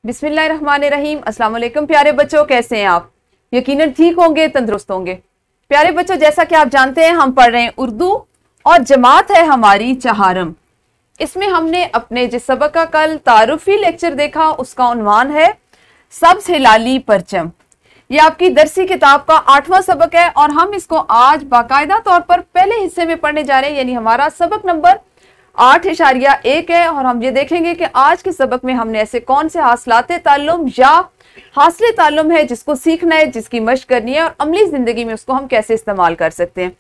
बिस्मिल्लाहिर्रहमानिर्रहीम। अस्सलाम वालेकुम प्यारे बच्चों, कैसे हैं आप? यकीनन ठीक होंगे, तंदुरुस्त होंगे। प्यारे बच्चों, जैसा कि आप जानते हैं हम पढ़ रहे हैं उर्दू और जमात है हमारी चहारम। इसमें हमने अपने जिस सबक का कल तारुफी लेक्चर देखा उसका उन्वान है सब्ज़ हिलाली परचम। ये आपकी दरसी किताब का 8वां सबक है और हम इसको आज बाकायदा तौर पर पहले हिस्से में पढ़ने जा रहे हैं, यानी हमारा सबक नंबर 8.1 है। और हम ये देखेंगे कि आज के सबक में हमने ऐसे कौन से हासिलाते ताल्लुम या हासिले ताल्लुम है जिसको सीखना है, जिसकी मशक करनी है और अमली जिंदगी में उसको हम कैसे इस्तेमाल कर सकते हैं।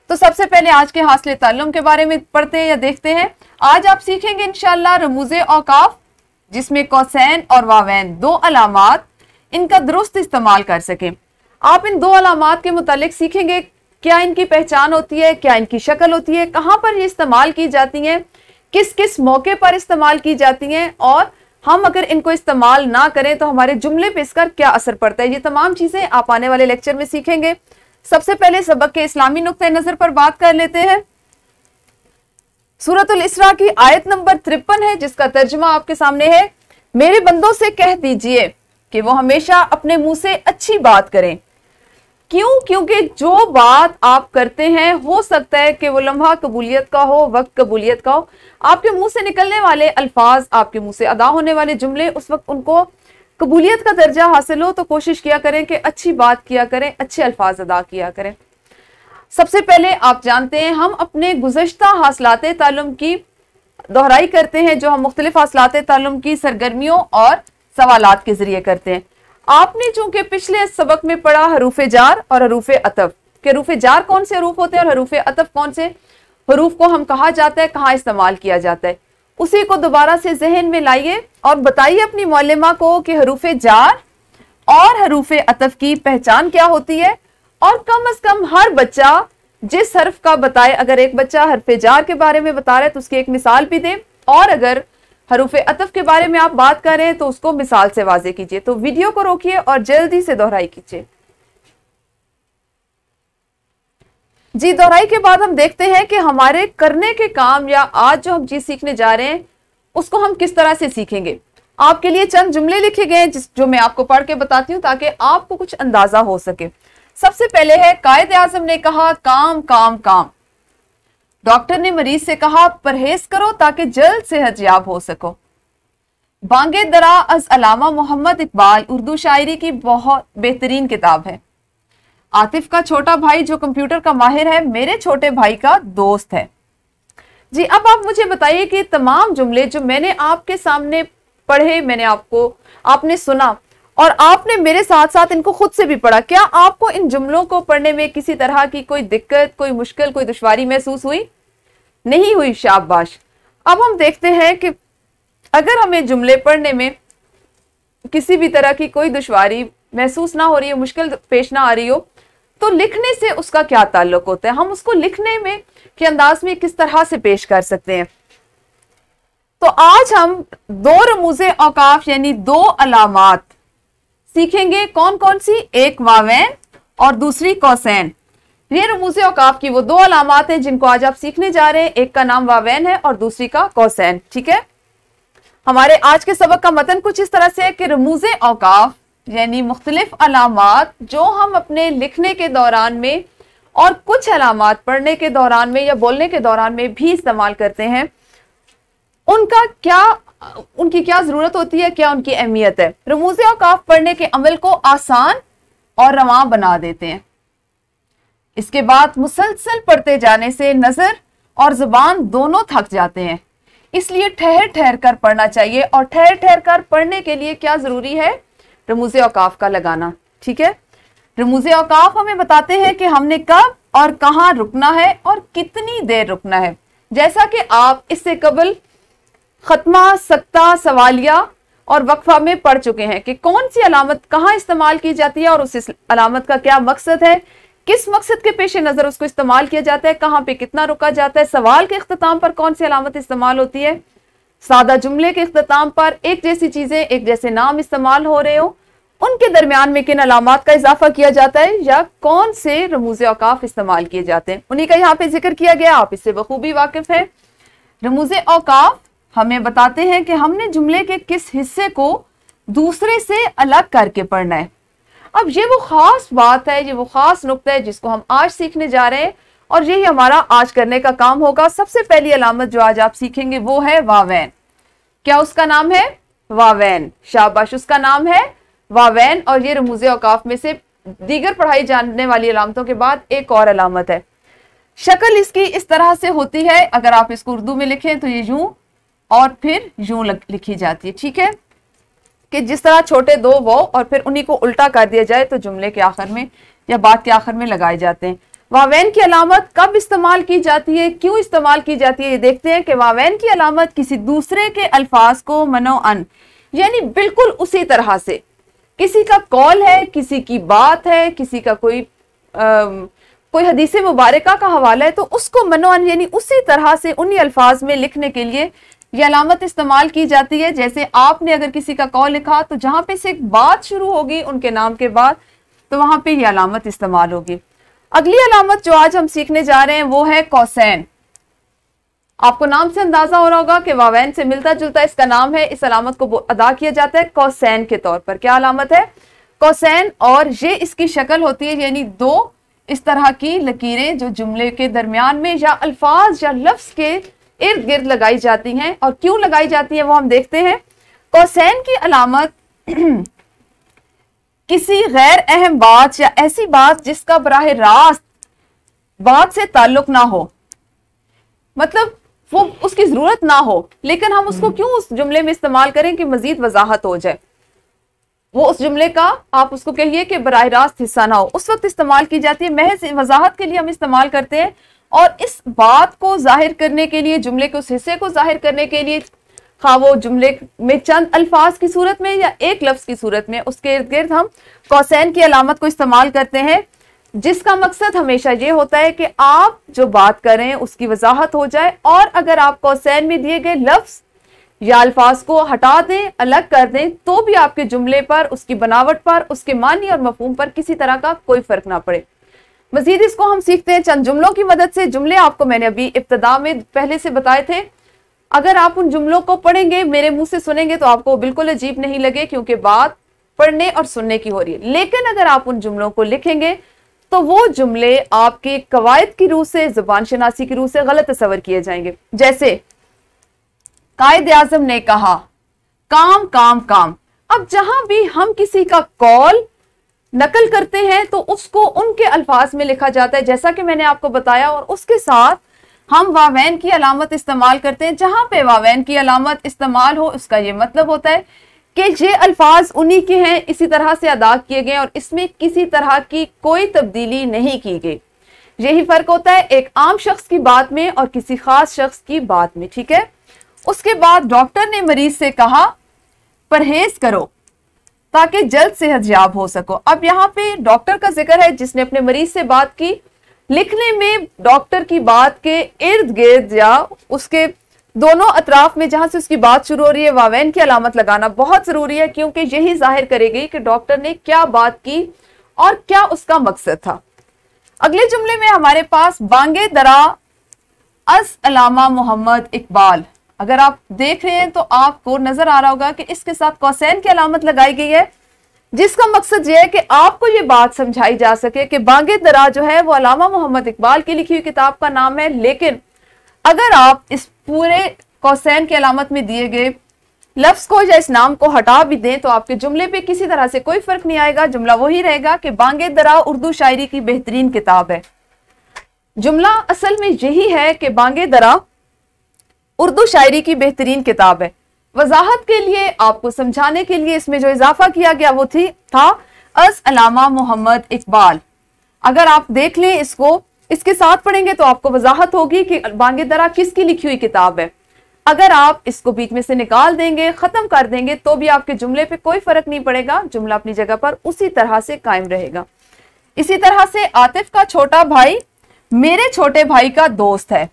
तो सबसे पहले आज के हासिले ताल्लुम के बारे में पढ़ते हैं या देखते हैं। आज आप सीखेंगे इंशाअल्लाह रमूज़े औकाफ, जिसमें कौसैन और वावैन दो अलामात, इनका दुरुस्त इस्तेमाल कर सकें। आप इन दो अलामात के मुतालिक सीखेंगे क्या इनकी पहचान होती है, क्या इनकी शक्ल होती है, कहाँ पर ये इस्तेमाल की जाती हैं, किस किस मौके पर इस्तेमाल की जाती हैं और हम अगर इनको इस्तेमाल ना करें तो हमारे जुमले पे इसका क्या असर पड़ता है। ये तमाम चीजें आप आने वाले लेक्चर में सीखेंगे। सबसे पहले सबक के इस्लामी नुक्ते नजर पर बात कर लेते हैं। सूरतुल इसरा की आयत नंबर 53 है, जिसका तर्जुमा आपके सामने है। मेरे बंदों से कह दीजिए कि वो हमेशा अपने मुंह से अच्छी बात करें। क्यों? क्योंकि जो बात आप करते हैं हो सकता है कि वो लम्हा कबूलियत का हो, वक्त कबूलियत का हो। आपके मुंह से निकलने वाले अल्फाज, आपके मुंह से अदा होने वाले जुमले उस वक्त उनको कबूलियत का दर्जा हासिल हो, तो कोशिश किया करें कि अच्छी बात किया करें, अच्छे अल्फाज अदा किया करें। सबसे पहले आप जानते हैं हम अपने गुज़श्ता हासिलाते ताल्लुम की दोहराई करते हैं, जो हम मुख्तलिफ हासिलाते ताल्लुम की सरगर्मियों और सवालात के जरिए करते हैं। आपने चूंकि पिछले सबक में पढ़ा हरूफ जार और हरूफ अतफ के हरूफ जार कौन से हरूफ होते हैं और हरूफ अतफ कौन से हरूफ को हम कहा जाता है, कहाँ इस्तेमाल किया जाता है, उसी को दोबारा से जहन में लाइए और बताइए अपनी मौलिमा को कि हरूफ जार और हरूफ अतफ की पहचान क्या होती है। और कम अज कम हर बच्चा जिस हर्फ का बताए, अगर एक बच्चा हर्फ जार के बारे में बता रहा है तो उसकी एक मिसाल भी दे, और अगर हरूफ अतफ के बारे में आप बात कर रहे हैं तो उसको मिसाल से वाज़े कीजिए। तो वीडियो को रोकिए और जल्दी से दोहराई कीजिए। जी, दोहराई के बाद हम देखते हैं कि हमारे करने के काम या आज जो हम चीज सीखने जा रहे हैं उसको हम किस तरह से सीखेंगे। आपके लिए चंद जुमले लिखे गए हैं जो मैं आपको पढ़ के बताती हूँ ताकि आपको कुछ अंदाजा हो सके। सबसे पहले है, कायदे आज़म ने कहा काम काम काम। डॉक्टर ने मरीज से कहा परहेज करो ताकि जल्द सेहतयाब हो सको। बांगे दरा अज अलामा मोहम्मद इकबाल उर्दू शायरी की बहुत बेहतरीन किताब है। आतिफ का छोटा भाई जो कंप्यूटर का माहिर है मेरे छोटे भाई का दोस्त है। जी, अब आप मुझे बताइए कि तमाम जुमले जो मैंने आपके सामने पढ़े, आपने सुना और आपने मेरे साथ साथ इनको खुद से भी पढ़ा, क्या आपको इन जुमलों को पढ़ने में किसी तरह की कोई दिक्कत, कोई मुश्किल, कोई दुश्वारी महसूस हुई? नहीं हुई, शाबाश। अब हम देखते हैं कि अगर हमें जुमले पढ़ने में किसी भी तरह की कोई दुश्वारी महसूस ना हो रही हो, मुश्किल पेश ना आ रही हो, तो लिखने से उसका क्या ताल्लुक होता है, हम उसको लिखने में के अंदाज में किस तरह से पेश कर सकते हैं। तो आज हम दो रमूज़े औकाफ यानी दो अलामात सीखेंगे। कौन कौन सी? एक वावैन और दूसरी कौसैन। ये रमूज़े औकाफ की वो दो अलामात हैं जिनको आज आप सीखने जा रहे हैं। एक का नाम वावैन है और दूसरी का कौसैन। ठीक है, हमारे आज के सबक का मतन कुछ इस तरह से है कि रमूज़े औकाफ यानी मुख्तलिफ अलामात जो हम अपने लिखने के दौरान में और कुछ अलामात पढ़ने के दौरान में या बोलने के दौरान में भी इस्तेमाल करते हैं, उनकी क्या जरूरत होती है, क्या उनकी अहमियत है। रमूज़े औकाफ पढ़ने के अमल को आसान और रवां बना देते हैं। इसके बाद मुसलसल पढ़ते जाने से नजर और जुबान दोनों थक जाते हैं, इसलिए ठहर ठहर कर पढ़ना चाहिए। और ठहर ठहर कर पढ़ने के लिए क्या जरूरी है? रमूज़े औकाफ का लगाना। ठीक है, रमूज़े औकाफ हमें बताते हैं कि हमने कब और कहां रुकना है और कितनी देर रुकना है। जैसा कि आप इससे कबल खत्मा, सख्ता, सवालिया और वक्फा में पढ़ चुके हैं कि कौन सी अलामत कहाँ इस्तेमाल की जाती है और उस अलामत का क्या मकसद है, किस मकसद के पेश नजर उसको इस्तेमाल किया जाता है, कहाँ पे कितना रुका जाता है, सवाल के इख्तिताम पर कौन सी अलामत इस्तेमाल होती है, सादा जुमले के इख्तिताम पर एक जैसी चीजें, एक जैसे नाम इस्तेमाल हो रहे हो, उनके दरमियान में किन अलामात का इजाफा किया जाता है या कौन से रमूज़े औकाफ इस्तेमाल किए जाते हैं, उन्हीं का यहाँ पे जिक्र किया गया। आप इससे बखूबी वाकिफ है। रमूज़े औकाफ हमें बताते हैं कि हमने जुमले के किस हिस्से को दूसरे से अलग करके पढ़ना है। अब ये वो खास बात है, ये वो खास नुक्ता है जिसको हम आज सीखने जा रहे हैं और यही हमारा आज करने का काम होगा। सबसे पहली अलामत जो आज आप सीखेंगे वो है वावैन। क्या उसका नाम है? वावैन। शाबाश, उसका नाम है वावैन। और ये रमूज़े औकाफ में से दीगर पढ़ाई जानने वाली अलामतों के बाद एक और अलामत है। शक्ल इसकी इस तरह से होती है, अगर आप इसको उर्दू में लिखें तो ये यूं और फिर यूं लिखी जाती है, ठीक है, कि जिस तरह छोटे दो वो और फिर उन्हीं को उल्टा कर दिया जाए तो जुमले के आखिर में या बात के आखिर में लगाए जाते हैं। वावैन की अलामत कब इस्तेमाल की जाती है, क्यों इस्तेमाल की जाती है, ये देखते हैं कि वावैन की अलामत किसी दूसरे के अल्फाज को मनोअन, यानी बिल्कुल उसी तरह से, किसी का कौल है, किसी की बात है, किसी का कोई हदीस मुबारका का हवाला है, तो उसको मनोअन यानी उसी तरह से उन्हीं अल्फाज में लिखने के लिए यह अलामत इस्तेमाल की जाती है। जैसे आपने अगर किसी का कौल लिखा तो जहां पे से एक बात शुरू होगी उनके नाम के बाद, तो वहां पे यह अलामत इस्तेमाल होगी। अगली अलामत जो आज हम सीखने जा रहे हैं वो है कौसैन। आपको नाम से अंदाजा हो रहा होगा कि वावैन से मिलता जुलता इसका नाम है। इस अलामत को अदा किया जाता है कौसैन के तौर पर। क्या अलामत है? कौसैन। और ये इसकी शक्ल होती है, यानी दो इस तरह की लकीरें जो जुमले के दरमियान में या अल्फाज या लफ्ज के इर्द गिर्द लगाई जाती हैं। और क्यों लगाई जाती है वो हम देखते हैं। कौसैन की अलामत किसी गैर अहम बात या ऐसी बात जिसका बराह रास्त बात से ताल्लुक ना हो, मतलब वो उसकी जरूरत ना हो, लेकिन हम उसको क्यों उस जुमले में इस्तेमाल करें कि मजीद वजाहत हो जाए, वो उस जुमले का आप उसको कहिए कि बराह रास्त हिस्सा ना हो, उस वक्त इस्तेमाल की जाती है। महज वजाहत के लिए हम इस्तेमाल करते हैं और इस बात को जाहिर करने के लिए, जुमले के उस हिस्से को जाहिर करने के लिए, खा वो जुमले में चंद अल्फाज की सूरत में या एक लफ्ज की सूरत में, उसके इर्द गिर्द हम कौसैन की अलामत को इस्तेमाल करते हैं, जिसका मकसद हमेशा ये होता है कि आप जो बात करें उसकी वजाहत हो जाए। और अगर आप कौसैन में दिए गए लफ्ज या अल्फाज को हटा दें, अलग कर दें, तो भी आपके जुमले पर, उसकी बनावट पर, उसके मानी और मफहूम पर किसी तरह का कोई फर्क ना पड़े। मजीद इसको हम सीखते हैं चंद जुमलों की मदद से। जुमले आपको मैंने अभी इब्तदा में पहले से बताए थे। अगर आप उन जुमलों को पढ़ेंगे, मेरे मुंह से सुनेंगे, तो आपको बिल्कुल अजीब नहीं लगे, क्योंकि बात पढ़ने और सुनने की हो रही है। लेकिन अगर आप उन जुमलों को लिखेंगे तो वो जुमले आपके कवायद की रूह से, जुबान शनासी की रूह से गलत तस्वर किए जाएंगे। जैसे कायद आजम ने कहा, काम काम काम। अब जहां भी हम किसी का कौल नकल करते हैं तो उसको उनके अल्फाज में लिखा जाता है, जैसा कि मैंने आपको बताया, और उसके साथ हम वावैन की अलामत इस्तेमाल करते हैं। जहां पे वावैन की अलामत इस्तेमाल हो, उसका ये मतलब होता है कि ये अल्फाज उन्हीं के हैं, इसी तरह से अदा किए गए और इसमें किसी तरह की कोई तब्दीली नहीं की गई। यही फर्क होता है एक आम शख्स की बात में और किसी खास शख्स की बात में, ठीक है। उसके बाद डॉक्टर ने मरीज से कहा, परहेज करो ताकि जल्द सेहतयाब हो सको। अब यहाँ पे डॉक्टर का जिक्र है जिसने अपने मरीज से बात की। लिखने में डॉक्टर की बात के इर्द गिर्द या उसके दोनों अतराफ में जहां से उसकी बात शुरू हो रही है, वावैन की अलामत लगाना बहुत जरूरी है, क्योंकि यही जाहिर करेगी कि डॉक्टर ने क्या बात की और क्या उसका मकसद था। अगले जुमले में हमारे पास बांगे दरा अस अलामा मोहम्मद इकबाल। अगर आप देख रहे हैं तो आपको नजर आ रहा होगा कि इसके साथ कौसैन की अलामत लगाई गई है, जिसका मकसद यह है कि आपको ये बात समझाई जा सके कि बांगे दरा जो है वो अलामा मोहम्मद इकबाल की लिखी हुई किताब का नाम है। लेकिन अगर आप इस पूरे कौसैन की अलामत में दिए गए लफ्ज को या इस नाम को हटा भी दें तो आपके जुमले पे किसी तरह से कोई फर्क नहीं आएगा। जुमला वही रहेगा कि बांगे दरा उर्दू शायरी की बेहतरीन किताब है। जुमला असल में यही है कि बांगे दरा उर्दू शायरी की बेहतरीन किताब है। वजाहत के लिए, आपको समझाने के लिए इसमें जो इजाफा किया गया वो था अस अलामा मोहम्मद इकबाल। अगर आप देख लें इसको, इसके साथ पढ़ेंगे तो आपको वजाहत होगी कि बांगे दरा किसकी लिखी हुई किताब है। अगर आप इसको बीच में से निकाल देंगे, खत्म कर देंगे, तो भी आपके जुमले पे कोई फर्क नहीं पड़ेगा, जुमला अपनी जगह पर उसी तरह से कायम रहेगा। इसी तरह से आतिफ का छोटा भाई मेरे छोटे भाई का दोस्त है।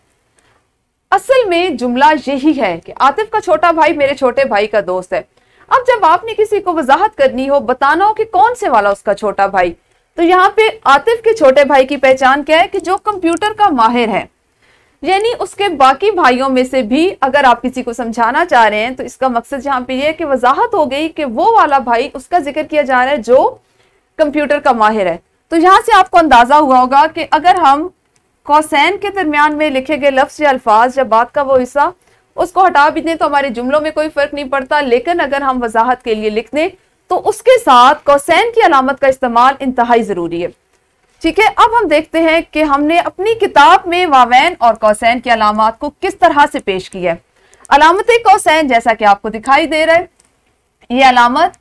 असल में जुमला यही है कि आतिफ का छोटा भाई मेरे छोटे भाई का दोस्त है। अब जब आपने किसी को वजाहत करनी हो, बताना हो कि कौन से वाला उसका छोटा भाई, तो यहाँ पे आतिफ के छोटे भाई की पहचान क्या है कि जो कंप्यूटर का माहिर है, यानी उसके बाकी भाइयों में से भी अगर आप किसी को समझाना चाह रहे हैं तो इसका मकसद यहाँ पे ये है कि वजाहत हो गई कि वो वाला भाई, उसका जिक्र किया जा रहा है जो कंप्यूटर का माहिर है। तो यहाँ से आपको अंदाजा हुआ होगा कि अगर हम कौसैन के दरमियान में लिखे गए लफ्ज या अल्फाज या बात का वो हिस्सा उसको हटा भी दें तो हमारे जुमलों में कोई फर्क नहीं पड़ता, लेकिन अगर हम वजाहत के लिए लिख दें तो उसके साथ कौसैन की अलामत का इस्तेमाल इंतहाई जरूरी है। ठीक है, अब हम देखते हैं कि हमने अपनी किताब में वावैन और कौसैन की अलामत को किस तरह से पेश किया है। अलामत कौसैन जैसा कि आपको दिखाई दे रहा है, ये अलामत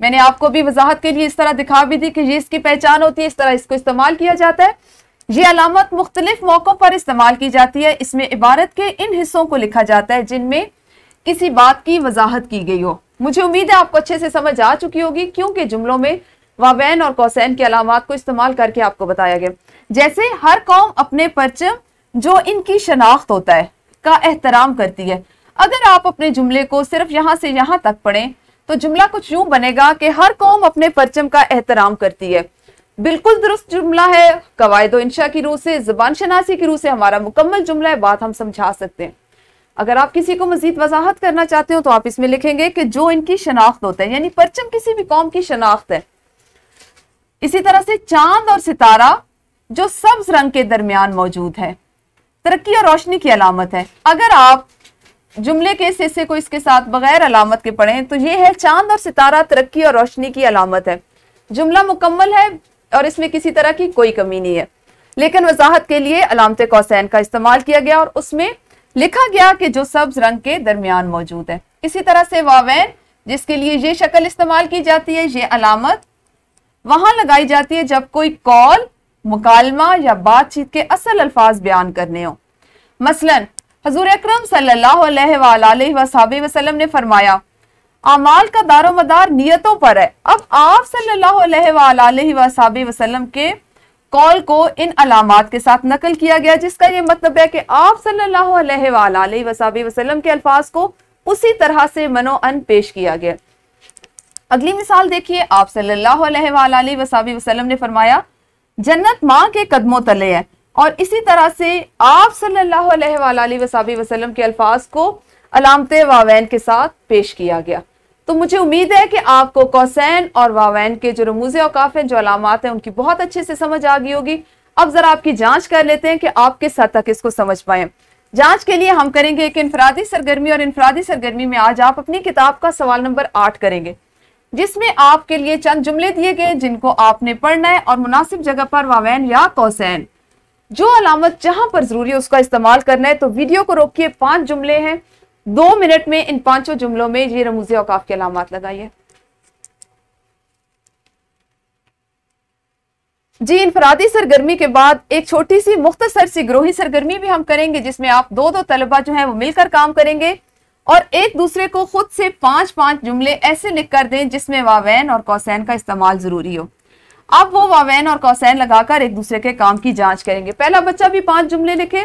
मैंने आपको भी वजाहत के लिए इस तरह दिखा भी दी कि ये इसकी पहचान होती है, इस तरह इसको इस्तेमाल किया जाता है। ये अलामत मुख्तलिफ मौकों पर इस्तेमाल की जाती है। इसमें इबारत के इन हिस्सों को लिखा जाता है जिनमें किसी बात की वजाहत की गई हो। मुझे उम्मीद है आपको अच्छे से समझ आ चुकी होगी, क्योंकि जुमलों में वावैन और कौसैन की अलामत को इस्तेमाल करके आपको बताया गया। जैसे हर कौम अपने परचम जो इनकी शनाख्त होता है का एहतराम करती है। अगर आप अपने जुमले को सिर्फ यहाँ से यहाँ तक पढ़ें तो जुमला कुछ यूं बनेगा कि हर कौम अपने परचम का एहतराम करती है। बिल्कुल दुरुस्त जुमला है, कवायद व इंशा की रूह से, ज़बान शनासी की रूह से हमारा मुकम्मल जुमला है, बात हम समझा सकते हैं। अगर आप किसी को मजीद वजाहत करना चाहते हो तो आप इसमें लिखेंगे कि जो इनकी शनाख्त होता है, यानी परचम किसी भी कौम की शनाख्त है। इसी तरह से चांद और सितारा जो सब्ज रंग के दरमियान मौजूद है, तरक्की और रोशनी की अलामत है। अगर आप जुमले के इस हिस्से को इसके साथ बगैर अलामत के पढ़ें तो ये है चांद और सितारा तरक्की और रोशनी की अलामत है। जुमला मुकम्मल है और इसमें किसी तरह की कोई कमी नहीं है, लेकिन वजाहत के लिए अलामत कौसैन का इस्तेमाल किया गया और उसमें लिखा गया कि जो सब्ज रंग के दरमियान मौजूद है। इसी तरह से वावैन जिसके लिए ये शक्ल इस्तेमाल की जाती है, ये अलामत वहां लगाई जाती है जब कोई कॉल, मुकालमा या बातचीत के असल अल्फाज बयान करने हो। मसलन हजूर अकरम सल्लल्लाहु अलैहि वसल्लम ने फरमाया, अमाल का दारोमदार नियतों पर है। अब आप सल्लल्लाहु अलैहि वसल्लम के कॉल को इन अलामात के साथ नकल किया गया, जिसका ये मतलब है कि आप सल्लल्लाहु अलैहि वसल्लम के अल्फाज को उसी तरह से मनोअन पेश किया गया। अगली मिसाल देखिए, आप सल्लल्लाहु अलैहि वसल्लम ने फरमाया, जन्नत माँ के कदमों तले है। और इसी तरह से आप सल्लल्लाहु अलैहि वसल्लम के अल्फाज को अलामत वावैन के साथ पेश किया गया। तो मुझे उम्मीद है कि आपको कौसैन और वावैन के जो रमूज़ औकाफ हैं, जो अलामात हैं, उनकी बहुत अच्छे से समझ आ गई होगी। अब जरा आपकी जांच कर लेते हैं कि आप किस हद तक इसको समझ पाए। जांच के लिए हम करेंगे एक इनफरादी सरगर्मी, और इनफरादी सरगर्मी में आज आप अपनी किताब का सवाल नंबर 8 करेंगे, जिसमें आपके लिए चंद जुमले दिए गए जिनको आपने पढ़ना है और मुनासिब जगह पर वावैन या कौसैन जो अलामत जहां पर जरूरी है उसका इस्तेमाल करना है। तो वीडियो को रोकिए, 5 जुमले हैं, 2 मिनट में इन 5 जुमलों में ये रमूज़ औकाफ की अलामत लगाइए। जी, इनफरादी सरगर्मी के बाद एक छोटी सी मुख्तसर सी ग्रोही सरगर्मी भी हम करेंगे, जिसमें आप 2-2 तलबा जो हैं वो मिलकर काम करेंगे और एक दूसरे को खुद से 5-5 जुमले ऐसे लिख कर दें जिसमें वावैन और कौसैन का इस्तेमाल जरूरी हो। अब वो वावैन और कौसैन लगाकर एक दूसरे के काम की जांच करेंगे। पहला बच्चा भी 5 जुमले लिखे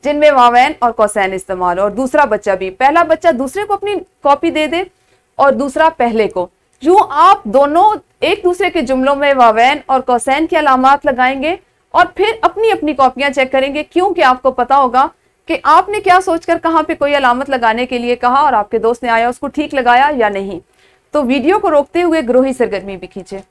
जिनमें वावैन और कौसैन इस्तेमाल, और दूसरा बच्चा भी, पहला बच्चा दूसरे को अपनी कॉपी दे दे और दूसरा पहले को। यूं आप दोनों एक दूसरे के जुमलों में वावैन और कौसैन की अलामत लगाएंगे और फिर अपनी अपनी कॉपियां चेक करेंगे, क्योंकि आपको पता होगा कि आपने क्या सोचकर कहाँ पे कोई अलामत लगाने के लिए कहा और आपके दोस्त ने आया उसको ठीक लगाया या नहीं। तो वीडियो को रोकते हुए ग्रोही सरगर्मी भी खींचे।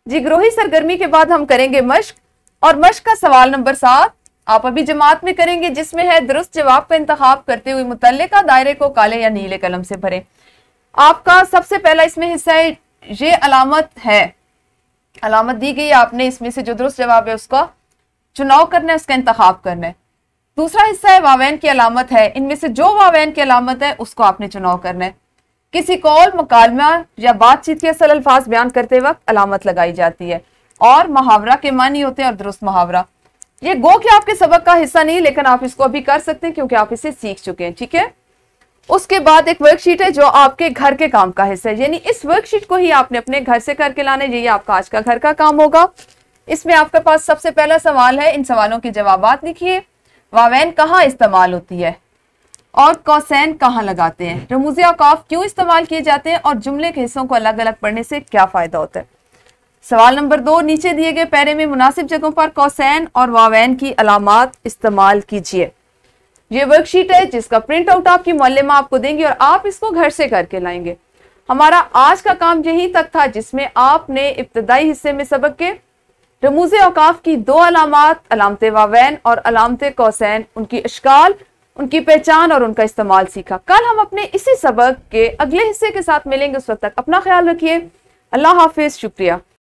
जी, ग्रोही सरगर्मी के बाद हम करेंगे मश्क, और मश्क का सवाल नंबर 7 आप अभी जमात में करेंगे, जिसमें है दुरुस्त जवाब का इंतखाब करते हुए मुतल्लिका दायरे को काले या नीले कलम से भरें। आपका सबसे पहला इसमें हिस्सा है, ये अलामत है, अलामत दी गई, आपने इसमें से जो दुरुस्त जवाब है उसका चुनाव करना है, उसका इंतखाब करना है। दूसरा हिस्सा है वावैन की अलामत है, इनमें से जो वावैन की अलामत है उसको आपने चुनाव करना है। किसी कॉल, मुकालमा या बातचीत के असल अल्फाज बयान करते वक्त अलामत लगाई जाती है, और मुहावरा के मानी होते हैं और दुरुस्त मुहावरा। ये गो कि आपके सबक का हिस्सा नहीं, लेकिन आप इसको अभी कर सकते हैं क्योंकि आप इसे सीख चुके हैं। ठीक है, उसके बाद एक वर्कशीट है जो आपके घर के काम का हिस्सा है, यानी इस वर्कशीट को ही आपने अपने घर से करके लाना है। ये आपका आज का घर का काम होगा। इसमें आपके पास सबसे पहला सवाल है, इन सवालों के जवाबात लिखिए। वावैन कहाँ इस्तेमाल होती है और कौसैन कहाँ लगाते हैं, रमूज़ औकाफ क्यों इस्तेमाल किए जाते हैं, और जुमले के हिस्सों को अलग अलग पढ़ने से क्या फायदा होता है। सवाल नंबर 2, नीचे दिए गए पैरे में मुनासिब जगहों पर कौसैन और वावैन की अलामात इस्तेमाल कीजिए। ये वर्कशीट है जिसका प्रिंट आउट आपकी मुअल्लिमा आपको देंगी और आप इसको घर से करके लाएंगे। हमारा आज का काम यही तक था, जिसमें आपने इब्तदाई हिस्से में सबक के रमूज़े औकाफ की 2 अलामात, अलामत वावैन और अलामत कौसैन, उनकी अशकाल, उनकी पहचान और उनका इस्तेमाल सीखा। कल हम अपने इसी सबक के अगले हिस्से के साथ मिलेंगे। उस वक्त तक अपना ख्याल रखिए। अल्लाह हाफिज। शुक्रिया।